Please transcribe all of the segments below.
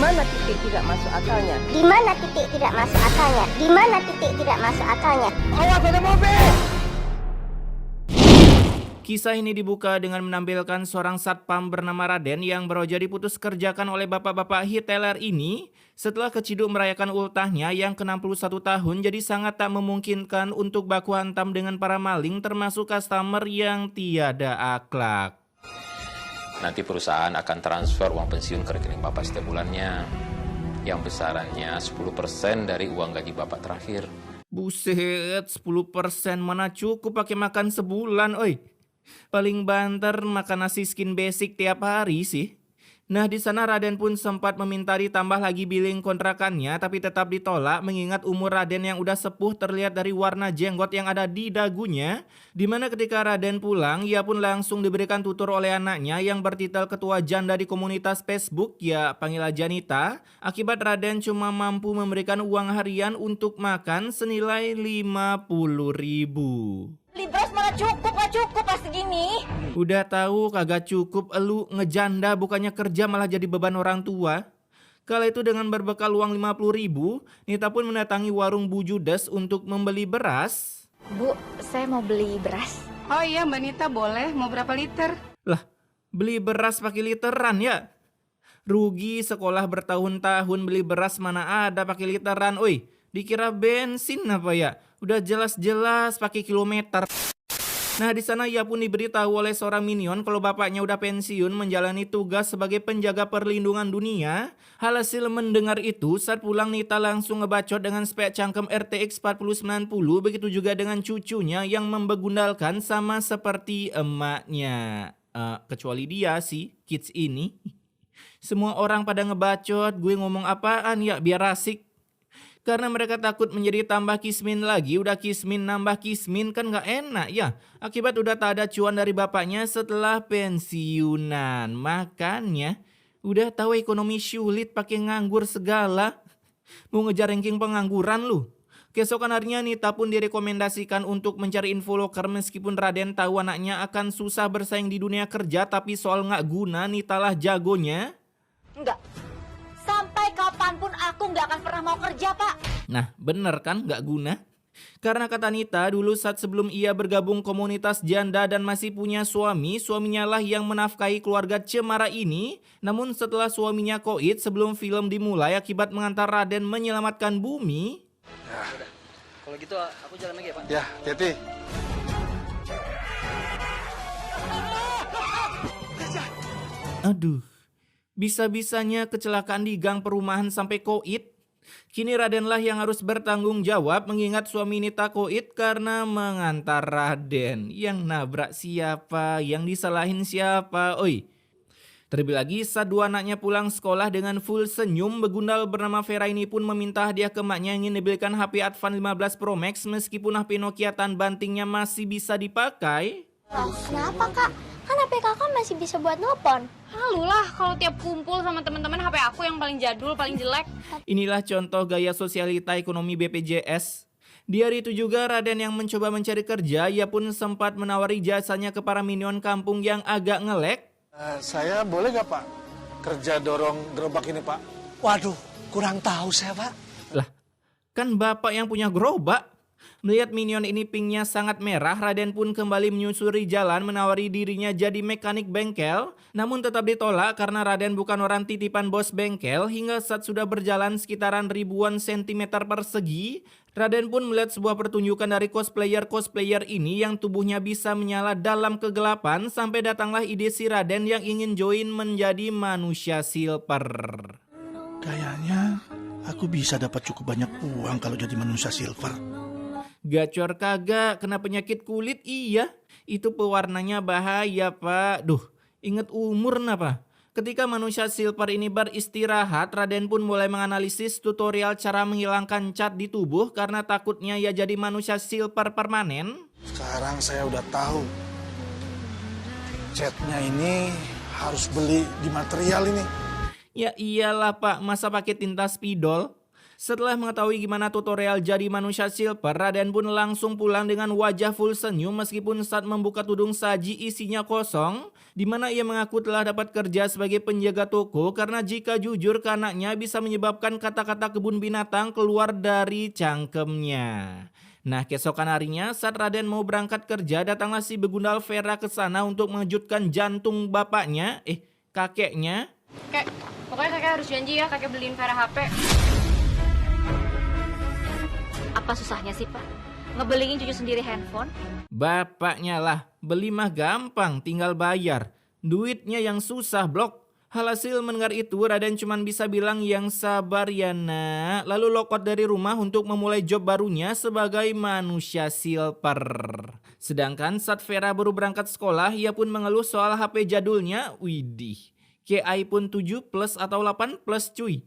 mana titik tidak masuk akalnya? Di mana titik tidak masuk akalnya? Di mana titik tidak masuk akalnya? Awas ada mobil! Kisah ini dibuka dengan menampilkan seorang satpam bernama Raden yang baru aja diputus kerjakan oleh bapak-bapak hitler ini setelah keciduk merayakan ultahnya yang ke-61 tahun, jadi sangat tak memungkinkan untuk baku hantam dengan para maling termasuk customer yang tiada akhlak. Nanti perusahaan akan transfer uang pensiun ke rekening Bapak setiap bulannya, yang besarannya 10% dari uang gaji Bapak terakhir. Buset, 10% mana cukup pakai makan sebulan, oi. Paling banter makan nasi skin basic tiap hari sih. Nah, di sana Raden pun sempat meminta ditambah lagi billing kontrakannya, tapi tetap ditolak mengingat umur Raden yang udah sepuh terlihat dari warna jenggot yang ada di dagunya. Dimana ketika Raden pulang, ia pun langsung diberikan tutur oleh anaknya yang bertitel ketua janda di komunitas Facebook, ya panggil aja Nita. Akibat Raden cuma mampu memberikan uang harian untuk makan senilai 50.000. Beli beras mana cukup, gak cukup pas segini. Udah tahu kagak cukup, elu ngejanda bukannya kerja malah jadi beban orang tua. Kala itu dengan berbekal uang 50.000, Nita pun mendatangi warung Bu Judes untuk membeli beras. Bu, saya mau beli beras. Oh iya Mbak Nita, boleh. Mau berapa liter? Lah, beli beras pakai literan ya? Rugi sekolah bertahun-tahun beli beras mana ada pakai literan, oi. Dikira bensin apa ya? Udah jelas-jelas pakai kilometer. Nah, di sana ia pun diberitahu oleh seorang minion kalau bapaknya udah pensiun menjalani tugas sebagai penjaga perlindungan dunia. Hasil mendengar itu, saat pulang Nita langsung ngebacot dengan spek cangkem RTX 4090, begitu juga dengan cucunya yang membegundalkan sama seperti emaknya. Kecuali dia sih, kids ini. Semua orang pada ngebacot, gue ngomong apaan ya biar asik. Karena mereka takut menjadi tambah kismin lagi, udah kismin nambah kismin kan gak enak ya. Akibat udah tak ada cuan dari bapaknya setelah pensiunan. Makanya udah tahu ekonomi sulit pakai nganggur segala. Mau ngejar ranking pengangguran lu. Keesokan harinya Nita pun direkomendasikan untuk mencari info loker meskipun Raden tahu anaknya akan susah bersaing di dunia kerja, tapi soal gak guna Nita lah jagonya. Enggak. Sampai kapanpun aku nggak akan pernah mau kerja, Pak. Nah, bener kan nggak guna? Karena kata Nita, dulu saat sebelum ia bergabung komunitas janda dan masih punya suami, suaminya lah yang menafkahi keluarga cemara ini. Namun setelah suaminya koit sebelum film dimulai akibat mengantar Raden menyelamatkan bumi. Ya. Kalau gitu aku jalan lagi ya, Pak. Ya, hati-hati. Aduh. Bisa-bisanya kecelakaan di gang perumahan sampai koit. Kini Raden lah yang harus bertanggung jawab mengingat suami Nita koit karena mengantar Raden. Yang nabrak siapa? Yang disalahin siapa? Oi. Terlebih lagi saat dua anaknya pulang sekolah dengan full senyum, begundal bernama Vera ini pun meminta hadiah ke emaknya yang ingin dibelikan HP Advan 15 Pro Max meskipun HP Nokia tan bantingnya masih bisa dipakai. Kenapa, Kak? Kan HP kakak masih bisa buat nelpon. Halu lah, kalau tiap kumpul sama teman-teman HP aku yang paling jadul, paling jelek. Inilah contoh gaya sosialita ekonomi BPJS. Di hari itu juga Raden yang mencoba mencari kerja, ia pun sempat menawari jasanya ke para minion kampung yang agak ngelek. Saya boleh gak Pak kerja dorong gerobak ini Pak? Waduh, kurang tahu saya, Pak. Lah, kan bapak yang punya gerobak. Melihat minion ini pinknya sangat merah, Raden pun kembali menyusuri jalan menawari dirinya jadi mekanik bengkel. Namun tetap ditolak karena Raden bukan orang titipan bos bengkel. Hingga saat sudah berjalan sekitaran ribuan sentimeter persegi, Raden pun melihat sebuah pertunjukan dari cosplayer ini yang tubuhnya bisa menyala dalam kegelapan. Sampai datanglah ide si Raden yang ingin join menjadi manusia silver. Kayaknya aku bisa dapat cukup banyak uang kalau jadi manusia silver. Gacor kagak, kena penyakit kulit iya. Itu pewarnanya bahaya pak. Duh, inget umur napa? Ketika manusia silver ini beristirahat, Raden pun mulai menganalisis tutorial cara menghilangkan cat di tubuh karena takutnya ia jadi manusia silver permanen. Sekarang saya udah tahu. Catnya ini harus beli di material ini. Ya iyalah pak, masa pakai tinta spidol? Setelah mengetahui gimana tutorial jadi manusia silver, Raden pun langsung pulang dengan wajah full senyum meskipun saat membuka tudung saji isinya kosong, di mana ia mengaku telah dapat kerja sebagai penjaga toko karena jika jujur ke anaknya bisa menyebabkan kata-kata kebun binatang keluar dari cangkemnya. Nah, keesokan harinya saat Raden mau berangkat kerja, datanglah si begundal Vera ke sana untuk mengejutkan jantung bapaknya, kakeknya. Kek, pokoknya kakek harus janji ya kakek beliin Vera HP. Apa susahnya sih, Pak? Ngebeliin cucu sendiri handphone? Bapaknya lah, beli mah gampang, tinggal bayar. Duitnya yang susah, blok. Hasil mendengar itu, Raden cuma bisa bilang yang sabar ya nak. Lalu lokot dari rumah untuk memulai job barunya sebagai manusia silver. Sedangkan saat Vera baru berangkat sekolah, ia pun mengeluh soal HP jadulnya. Widih, kayak iPhone 7 Plus atau 8 Plus cuy.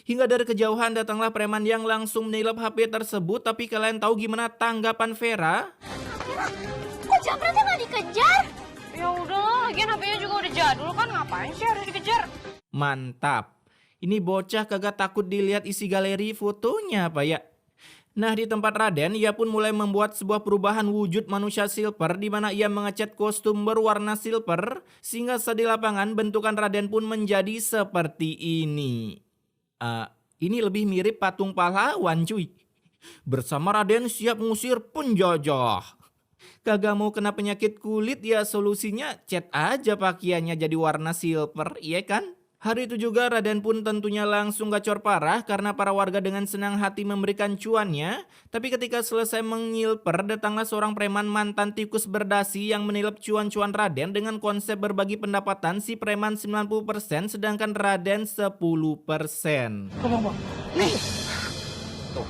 Hingga dari kejauhan datanglah preman yang langsung menilap HP tersebut. Tapi kalian tahu gimana tanggapan Vera? Kok Jamretnya nggak dikejar? Ya udahlah, lagian HP-nya juga udah jadul kan, ngapain sih harus dikejar? Mantap. Ini bocah kagak takut dilihat isi galeri fotonya apa ya? Nah, di tempat Raden, ia pun mulai membuat sebuah perubahan wujud manusia silver di mana ia mengecat kostum berwarna silver sehingga saat di lapangan bentukan Raden pun menjadi seperti ini. Ini lebih mirip patung pahlawan cuy. Bersama Raden siap mengusir penjajah. Kagak mau kena penyakit kulit ya solusinya cat aja pakaiannya jadi warna silver, iya kan? Hari itu juga Raden pun tentunya langsung gacor parah karena para warga dengan senang hati memberikan cuannya. Tapi ketika selesai mengilper, datanglah seorang preman mantan tikus berdasi yang menilap cuan-cuan Raden dengan konsep berbagi pendapatan, si preman 90% sedangkan Raden 10%. Bang. Nih, tuh,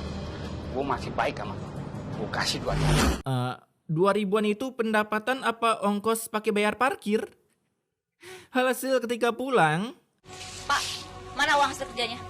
gue masih baik sama lo. Gue kasih 2.000-an itu pendapatan apa ongkos pakai bayar parkir? Hasil ketika pulang, Pak, mana uang hasil kerjanya?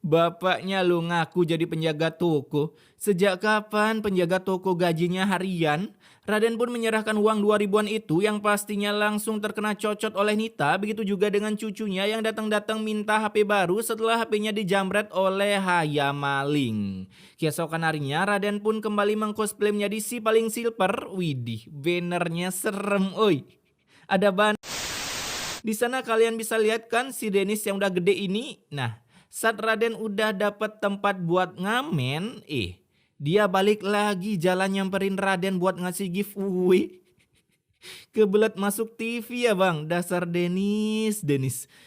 bapaknya lo ngaku jadi penjaga toko. Sejak kapan penjaga toko gajinya harian? Raden pun menyerahkan uang 2.000-an itu yang pastinya langsung terkena cocot oleh Nita. Begitu juga dengan cucunya yang datang-datang minta HP baru setelah HP-nya dijamret oleh Haya Maling. Keesokan harinya Raden pun kembali mengcosplay menjadi si paling silver. Widih, bannernya serem oi. Ada ban. Di sana kalian bisa lihat kan si Dennis yang udah gede ini. Nah, saat Raden udah dapat tempat buat ngamen, dia balik lagi jalan nyamperin Raden buat ngasih giveaway. Kebelet masuk TV ya bang, dasar Dennis.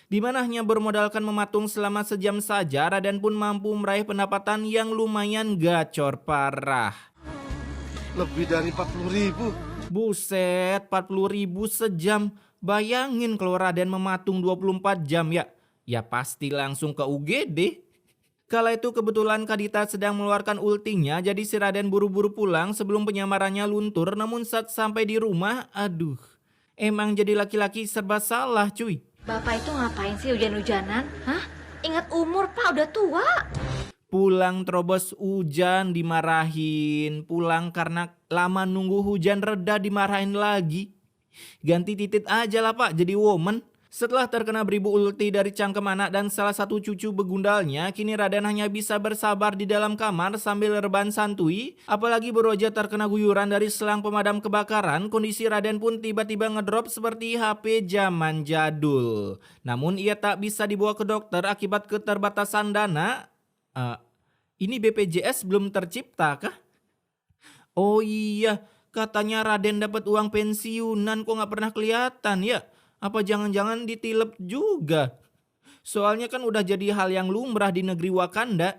Dimana hanya bermodalkan mematung selama sejam saja, Raden pun mampu meraih pendapatan yang lumayan gacor parah. Lebih dari 40.000. Buset, 40.000 sejam. Bayangin kalau Raden mematung 24 jam ya. Ya pasti langsung ke UGD. Kala itu kebetulan Kadita sedang mengeluarkan ultinya, jadi si Raden buru-buru pulang sebelum penyamarannya luntur. Namun saat sampai di rumah, aduh, emang jadi laki-laki serba salah cuy. Bapak itu ngapain sih hujan-hujanan? Hah? Ingat umur, Pak, udah tua. Pulang terobos hujan dimarahin, pulang karena lama nunggu hujan reda dimarahin lagi. Ganti titit aja lah pak, jadi woman. Setelah terkena beribu ulti dari cangkem anak dan salah satu cucu begundalnya, kini Raden hanya bisa bersabar di dalam kamar sambil rebahan santuy. Apalagi beroja terkena guyuran dari selang pemadam kebakaran, kondisi Raden pun tiba-tiba ngedrop seperti HP zaman jadul. Namun ia tak bisa dibawa ke dokter akibat keterbatasan dana. Ini BPJS belum tercipta kah? Oh iya, katanya Raden dapat uang pensiunan kok gak pernah kelihatan ya? Apa jangan-jangan ditilep juga? Soalnya kan udah jadi hal yang lumrah di negeri Wakanda.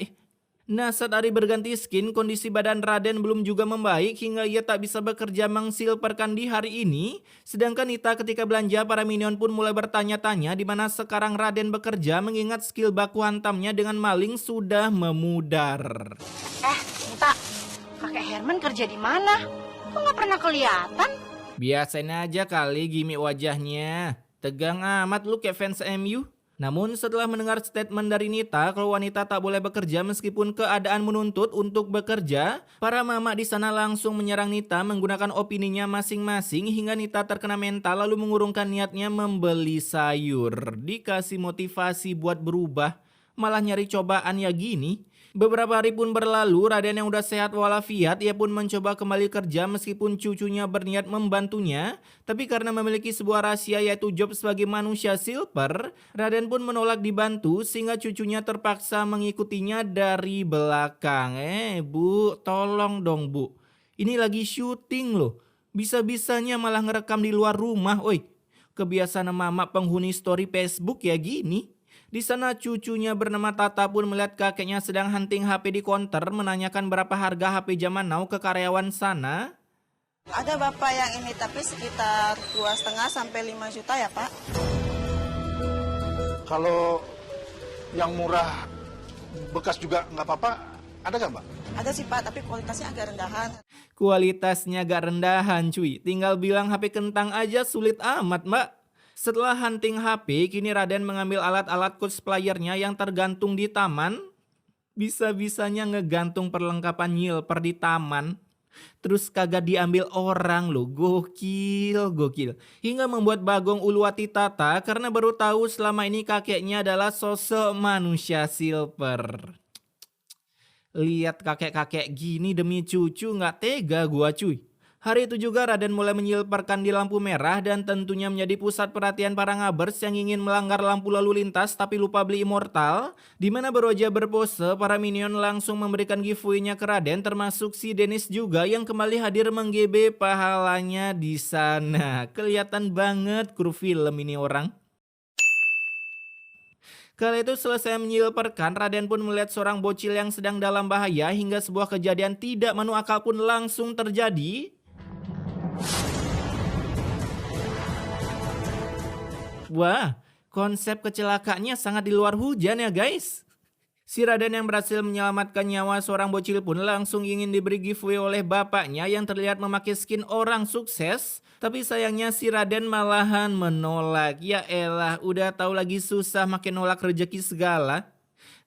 Nah saat hari berganti skin, kondisi badan Raden belum juga membaik hingga ia tak bisa bekerja mengsilperkan di hari ini. Sedangkan Nita ketika belanja, para minion pun mulai bertanya-tanya di mana sekarang Raden bekerja mengingat skill baku hantamnya dengan maling sudah memudar. Nita, kakek Herman kerja di mana? Kok nggak pernah kelihatan? Biasain aja kali gimmick wajahnya. Tegang amat lu kayak fans MU. Namun setelah mendengar statement dari Nita kalau wanita tak boleh bekerja meskipun keadaan menuntut untuk bekerja, para mama di sana langsung menyerang Nita menggunakan opininya masing-masing hingga Nita terkena mental lalu mengurungkan niatnya membeli sayur. Dikasih motivasi buat berubah, malah nyari cobaan ya gini. Beberapa hari pun berlalu, Raden yang udah sehat walafiat, ia pun mencoba kembali kerja meskipun cucunya berniat membantunya. Tapi karena memiliki sebuah rahasia yaitu job sebagai manusia silver, Raden pun menolak dibantu sehingga cucunya terpaksa mengikutinya dari belakang. Bu, tolong dong bu. Ini lagi syuting loh. Bisa-bisanya malah ngerekam di luar rumah, oi. Kebiasaan mama penghuni story Facebook ya gini. Di sana cucunya bernama Tata pun melihat kakeknya sedang hunting HP di konter, menanyakan berapa harga HP zaman now ke karyawan sana. Ada bapak yang ini tapi sekitar 2,5 sampai 5 juta ya Pak. Kalau yang murah bekas juga nggak apa-apa, ada nggak Mbak? Ada sih Pak, tapi kualitasnya agak rendahan. Kualitasnya agak rendahan cuy, tinggal bilang HP kentang aja sulit amat mbak. Setelah hunting HP, kini Raden mengambil alat-alat cosplayernya yang tergantung di taman. Bisa-bisanya ngegantung perlengkapan nyilper di taman. Terus kagak diambil orang loh, gokil. Hingga membuat Bagong Uluwati Tata karena baru tahu selama ini kakeknya adalah sosok manusia silver. Lihat kakek-kakek gini demi cucu nggak tega gua cuy. Hari itu juga Raden mulai menyilperkan di lampu merah dan tentunya menjadi pusat perhatian para ngabers yang ingin melanggar lampu lalu lintas tapi lupa beli immortal. Dimana baru aja berpose, para minion langsung memberikan giveaway-nya ke Raden termasuk si Dennis juga yang kembali hadir menggebe pahalanya di sana. Kelihatan banget kru film ini orang. Kala itu selesai menyilperkan, Raden pun melihat seorang bocil yang sedang dalam bahaya hingga sebuah kejadian tidak masuk akal pun langsung terjadi. Wah, konsep kecelakaannya sangat di luar hujan ya guys. Si Raden yang berhasil menyelamatkan nyawa seorang bocil pun langsung ingin diberi giveaway oleh bapaknya yang terlihat memakai skin orang sukses. Tapi sayangnya si Raden malahan menolak. Ya elah, udah tahu lagi susah makin nolak rezeki segala.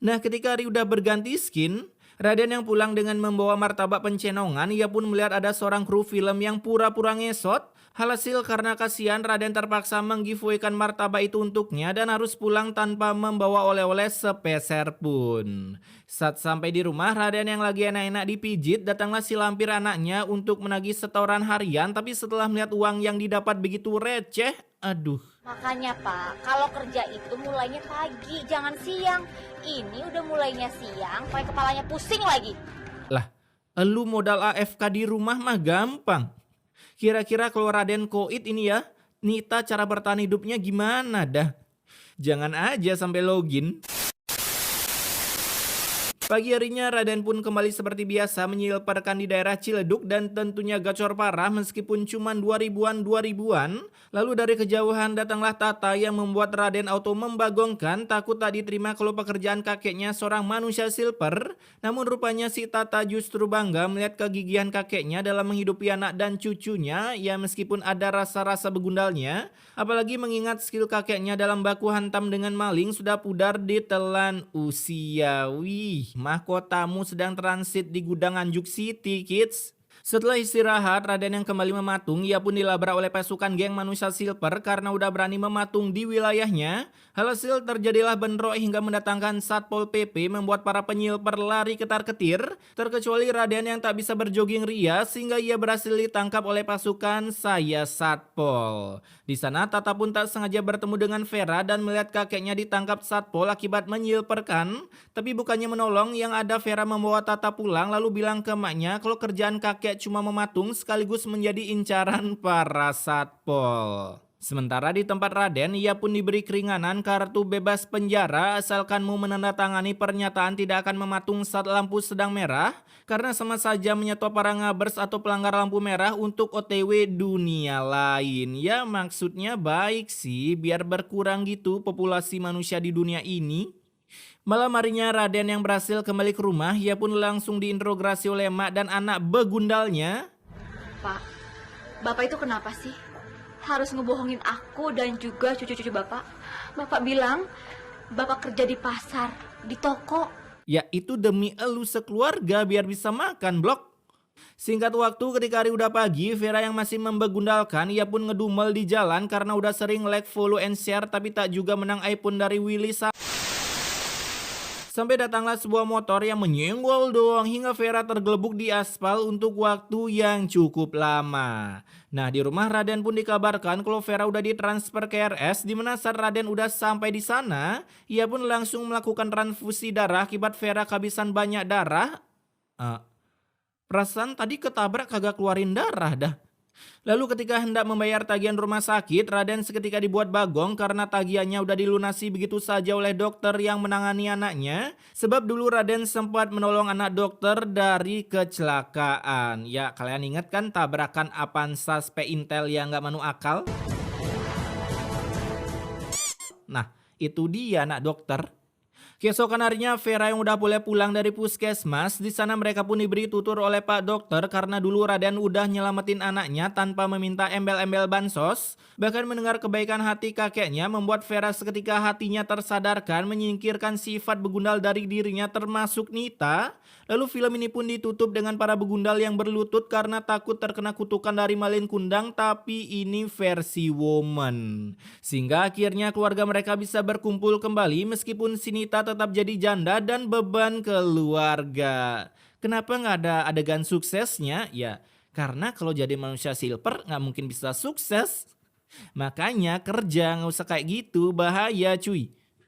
Nah ketika hari udah berganti skin, Raden yang pulang dengan membawa martabak pencenongan, ia pun melihat ada seorang kru film yang pura-pura ngesot. Hasil karena kasihan, Raden terpaksa menggiveawaykan martabak itu untuknya dan harus pulang tanpa membawa oleh-oleh sepeser pun. Saat sampai di rumah, Raden yang lagi enak-enak dipijit, datanglah si lampir anaknya untuk menagih setoran harian. Tapi setelah melihat uang yang didapat begitu receh, aduh. Makanya Pak, kalau kerja itu mulainya pagi, jangan siang. Ini udah mulainya siang, pakai kepalanya pusing lagi. Lah, elu modal AFK di rumah mah gampang. Kira-kira kalau Raden koit ini ya, Nita cara bertahan hidupnya gimana dah? Jangan aja sampai login. Pagi harinya Raden pun kembali seperti biasa menyilperkan di daerah Ciledug dan tentunya gacor parah meskipun cuma 2000-an. Lalu dari kejauhan datanglah Tata yang membuat Raden auto membagongkan, takut tak diterima kalau pekerjaan kakeknya seorang manusia silver. Namun rupanya si Tata justru bangga melihat kegigihan kakeknya dalam menghidupi anak dan cucunya. Ya meskipun ada rasa-rasa begundalnya, apalagi mengingat skill kakeknya dalam baku hantam dengan maling sudah pudar ditelan usia. Wih, mahkotamu sedang transit di gudang Anjuk City, kids. Setelah istirahat, Raden yang kembali mematung, ia pun dilabrak oleh pasukan geng manusia silver karena udah berani mematung di wilayahnya. Hasil terjadilah bentrok hingga mendatangkan Satpol PP membuat para penyilper lari ketar-ketir. Terkecuali Raden yang tak bisa berjoging ria sehingga ia berhasil ditangkap oleh pasukan saya Satpol. Di sana Tata pun tak sengaja bertemu dengan Vera dan melihat kakeknya ditangkap Satpol akibat menyilperkan. Tapi bukannya menolong, yang ada Vera membawa Tata pulang lalu bilang ke emaknya kalau kerjaan kakek cuma mematung sekaligus menjadi incaran para Satpol. Sementara di tempat Raden, ia pun diberi keringanan kartu bebas penjara asalkan mau menandatangani pernyataan tidak akan mematung saat lampu sedang merah karena sama saja menyetop para ngabers atau pelanggar lampu merah untuk OTW dunia lain. Ya maksudnya baik sih, biar berkurang gitu populasi manusia di dunia ini. Malam harinya Raden yang berhasil kembali ke rumah, ia pun langsung diinterogasi oleh emak dan anak begundalnya. Pak, Bapak itu kenapa sih? Harus ngebohongin aku dan juga cucu-cucu Bapak. Bapak bilang Bapak kerja di pasar, di toko. Ya itu demi elu sekeluarga biar bisa makan blok. Singkat waktu ketika hari udah pagi, Vera yang masih membegundalkan, ia pun ngedumel di jalan karena udah sering like, follow, and share tapi tak juga menang iPhone dari Willy. Sampai datanglah sebuah motor yang menyenggol doang hingga Vera tergelebuk di aspal untuk waktu yang cukup lama. Nah, di rumah Raden pun dikabarkan kalau Vera udah ditransfer ke RS, di mana saat Raden udah sampai di sana, ia pun langsung melakukan transfusi darah akibat Vera kehabisan banyak darah. Perasaan tadi ketabrak kagak keluarin darah dah. Lalu ketika hendak membayar tagihan rumah sakit, Raden seketika dibuat bagong karena tagihannya udah dilunasi begitu saja oleh dokter yang menangani anaknya. Sebab dulu Raden sempat menolong anak dokter dari kecelakaan. Ya, kalian ingat kan tabrakan Avanza Intel yang gak manu akal? Nah, itu dia anak dokter. Keesokan harinya Vera yang udah boleh pulang dari puskesmas, di sana mereka pun diberi tutur oleh Pak Dokter karena dulu Raden udah nyelamatin anaknya tanpa meminta embel-embel bansos. Bahkan mendengar kebaikan hati kakeknya membuat Vera seketika hatinya tersadarkan menyingkirkan sifat begundal dari dirinya termasuk Nita. Lalu film ini pun ditutup dengan para begundal yang berlutut karena takut terkena kutukan dari Malin Kundang, tapi ini versi woman. Sehingga akhirnya keluarga mereka bisa berkumpul kembali meskipun si Nita tetap jadi janda dan beban keluarga. Kenapa nggak ada adegan suksesnya? Ya, karena kalau jadi manusia silver nggak mungkin bisa sukses. Makanya kerja nggak usah kayak gitu, bahaya cuy.